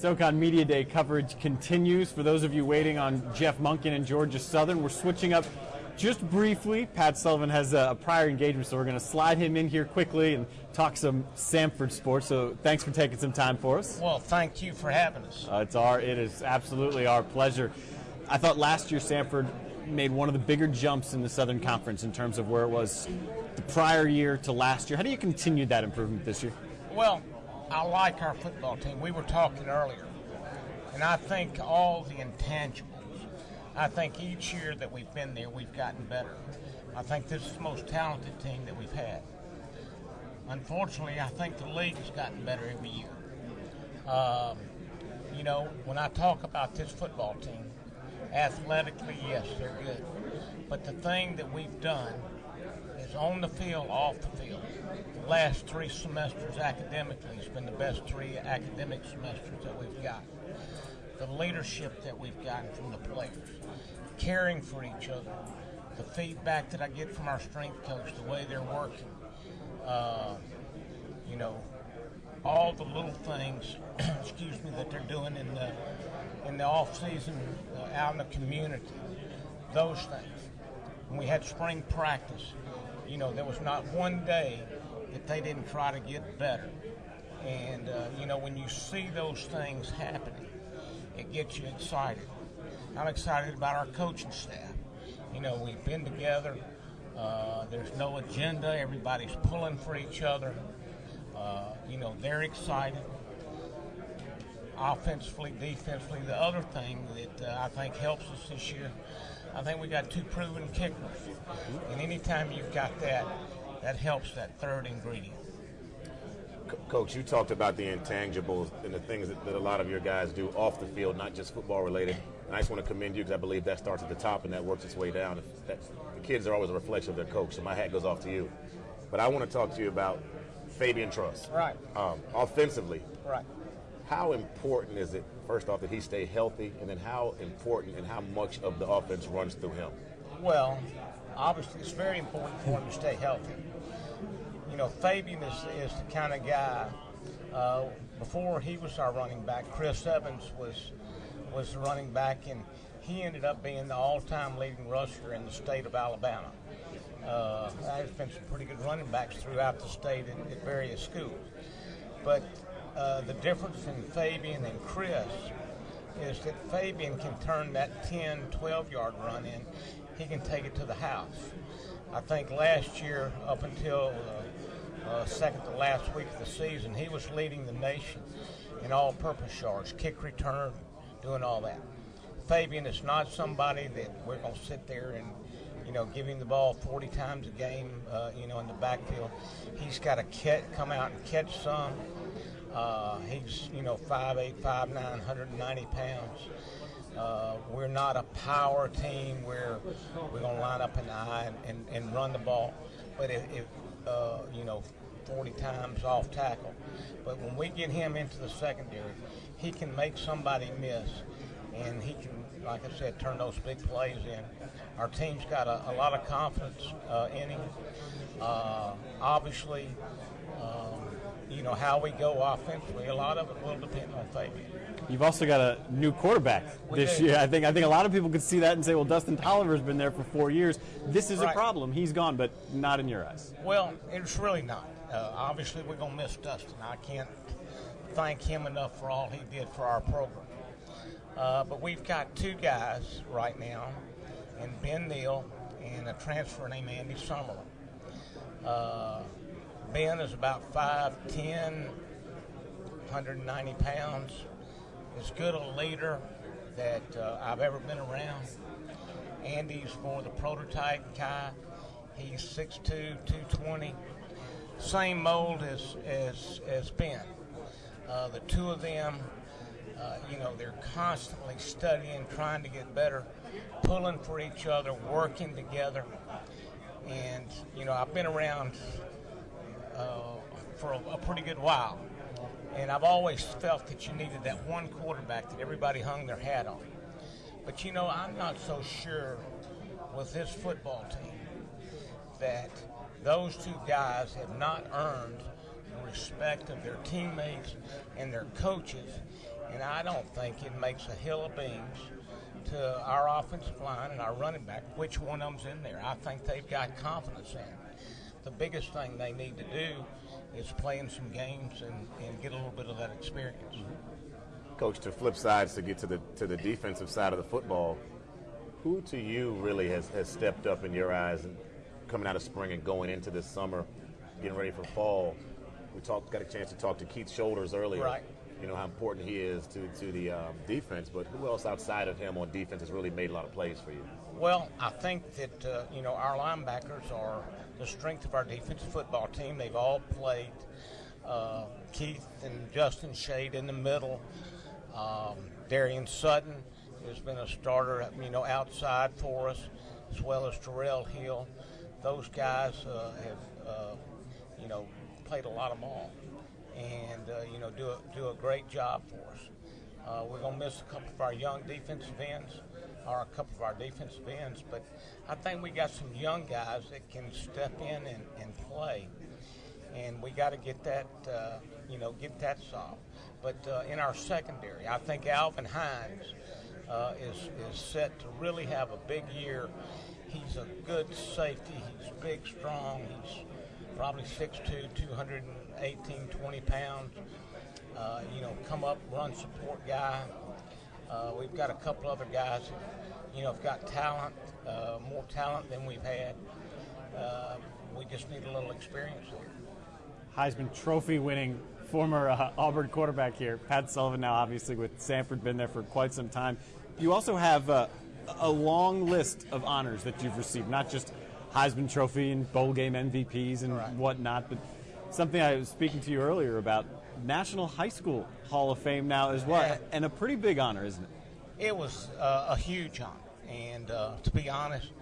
SoCon Media Day coverage continues. For those of you waiting on Jeff Monken and Georgia Southern, we're switching up just briefly. Pat Sullivan has a prior engagement, so we're going to slide him in here quickly and talk some Samford sports. So thanks for taking some time for us. Well, thank you for having us. It is absolutely our pleasure. I thought last year Samford made one of the bigger jumps in the Southern Conference in terms of where it was the prior year to last year. How do you continue that improvement this year? Well, I like our football team. We were talking earlier, and I think all the intangibles, I think each year that we've been there, we've gotten better. I think this is the most talented team that we've had. Unfortunately, I think the league has gotten better every year. When I talk about this football team, athletically, yes, they're good. But the thing that we've done is on the field, off the field. The last 3 semesters academically has been the best 3 academic semesters that we've got. The leadership that we've gotten from the players, caring for each other, the feedback that I get from our strength coach, the way they're working, all the little things, that they're doing in the off season, out in the community, those things. When we had spring practice, there was not one day that they didn't try to get better. And when you see those things happening, it gets you excited. I'm excited about our coaching staff. We've been together. There's no agenda. Everybody's pulling for each other. They're excited. Offensively, defensively, the other thing that I think helps us this year, I think we got 2 proven kickers. And anytime you've got that, that helps that third ingredient. Coach, you talked about the intangibles and the things that a lot of your guys do off the field, not just football related. And I just want to commend you because I believe that starts at the top and that works its way down. The kids are always a reflection of their coach, so my hat goes off to you. But I want to talk to you about Fabian Truss. Right. Offensively. Right. How important is it, first off, that he stay healthy, and then how important and how much of the offense runs through him? Well, obviously it's very important for him to stay healthy. Fabian is the kind of guy, before he was our running back, Chris Evans was the running back, and he ended up being the all-time leading rusher in the state of Alabama. There's been some pretty good running backs throughout the state at various schools. But the difference in Fabian and Chris is that Fabian can turn that 10, 12-yard run in. He can take it to the house. I think last year, up until second to last week of the season, he was leading the nation in all-purpose yards, kick return, doing all that. Fabian is not somebody that we're going to sit there and give him the ball 40 times a game, in the backfield. He's got to come out and catch some. He's, 5'8", 5'9", 190 pounds. We're not a power team where we're going to line up in the eye and run the ball. But if 40 times off tackle. But when we get him into the secondary, he can make somebody miss, and he can, like I said, turn those big plays in. Our team's got a lot of confidence in him. Obviously, how we go offensively, a lot of it will depend on Fabian. You've also got a new quarterback this year. I think a lot of people could see that and say, well, Dustin Tolliver's been there for 4 years. This is a problem. He's gone, but not in your eyes. Well, it's really not. Obviously, we're going to miss Dustin. I can't thank him enough for all he did for our program. But we've got 2 guys right now, and Ben Neal and a transfer named Andy Summerlin. Ben is about 5'10", 190 pounds. As good a leader that I've ever been around. Andy's more the prototype guy. He's 6'2", 220. Same mold as Ben. The 2 of them, they're constantly studying, trying to get better, pulling for each other, working together. And, I've been around for a pretty good while. And I've always felt that you needed that one quarterback that everybody hung their hat on. But, I'm not so sure with this football team that those 2 guys have not earned the respect of their teammates and their coaches And I don't think it makes a hill of beans to our offensive line and our running back, which one of them's in there. I think they've got confidence in it. The biggest thing they need to do is play in some games and get a little bit of that experience. Coach, to flip sides, to get to the defensive side of the football, who to you really has stepped up in your eyes and coming out of spring and going into this summer, getting ready for fall? We got a chance to talk to Keith Shoulders earlier. Right. You know how important he is to the defense, but who else outside of him on defense has really made a lot of plays for you? Well, I think that our linebackers are the strength of our defensive football team. They've all played. Keith and Justin Shade in the middle. Darren Sutton has been a starter, outside for us, as well as Terrell Hill. Those guys have, played a lot of ball and, do a great job for us. We're going to miss a couple of our young defensive ends, or a couple of our defensive ends, but I think we got some young guys that can step in and play, and we got to get that, get that solved. But in our secondary, I think Alvin Hines is set to really have a big year. He's a good safety. He's big, strong. He's probably 6'2", 218, 20 pounds. Come up, run support guy. We've got a couple other guys that, have got talent, more talent than we've had. We just need a little experience there. Heisman Trophy winning former Auburn quarterback here, Pat Sullivan, now obviously with Samford, been there for quite some time. You also have a long list of honors that you've received, not just Heisman Trophy and bowl game MVPs and whatnot, but something I was speaking to you earlier about, National High School Hall of Fame now as well, and a pretty big honor, isn't it? It was a huge honor, and to be honest,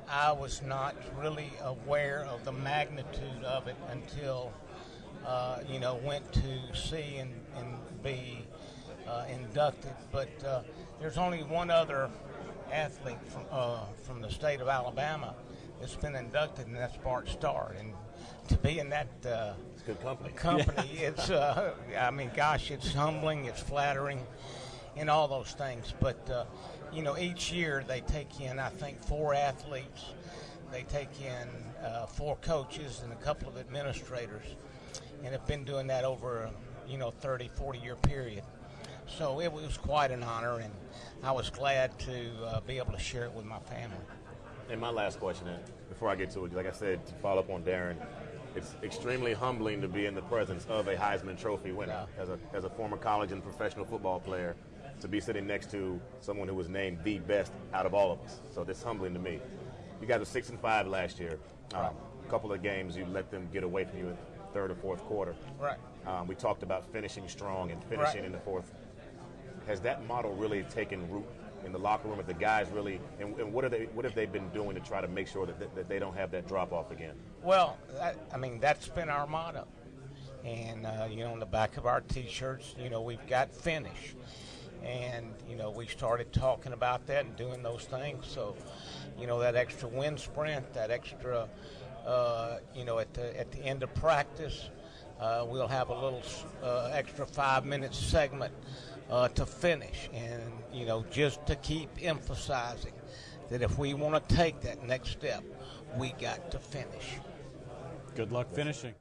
I was not really aware of the magnitude of it until went to see and be inducted. But there's only one other athlete from the state of Alabama that's been inducted, and that's Bart Starr. And to be in that it's good company. It's it's humbling, it's flattering, and all those things. But each year they take in, I think, 4 athletes. They take in 4 coaches and a couple of administrators, and have been doing that over 30, 40-year period. So it was quite an honor, and I was glad to be able to share it with my family. And my last question, before I get to it, like I said, to follow up on Darren, it's extremely humbling to be in the presence of a Heisman Trophy winner. As a former college and professional football player, to be sitting next to someone who was named the best out of all of us. So that's humbling to me. You guys were 6-5 last year. A couple of games you let them get away from you in third or fourth quarter. Right. We talked about finishing strong and finishing in the fourth. Has that model really taken root in the locker room? If the guys really, and what have they been doing to try to make sure that they don't have that drop off again? Well, that's been our motto, and on the back of our T-shirts, we've got finish, and we started talking about that and doing those things. So, that extra wind sprint, that extra, at the end of practice, we'll have a little extra 5-minute segment to finish, and just to keep emphasizing that if we want to take that next step, we got to finish. Good luck finishing.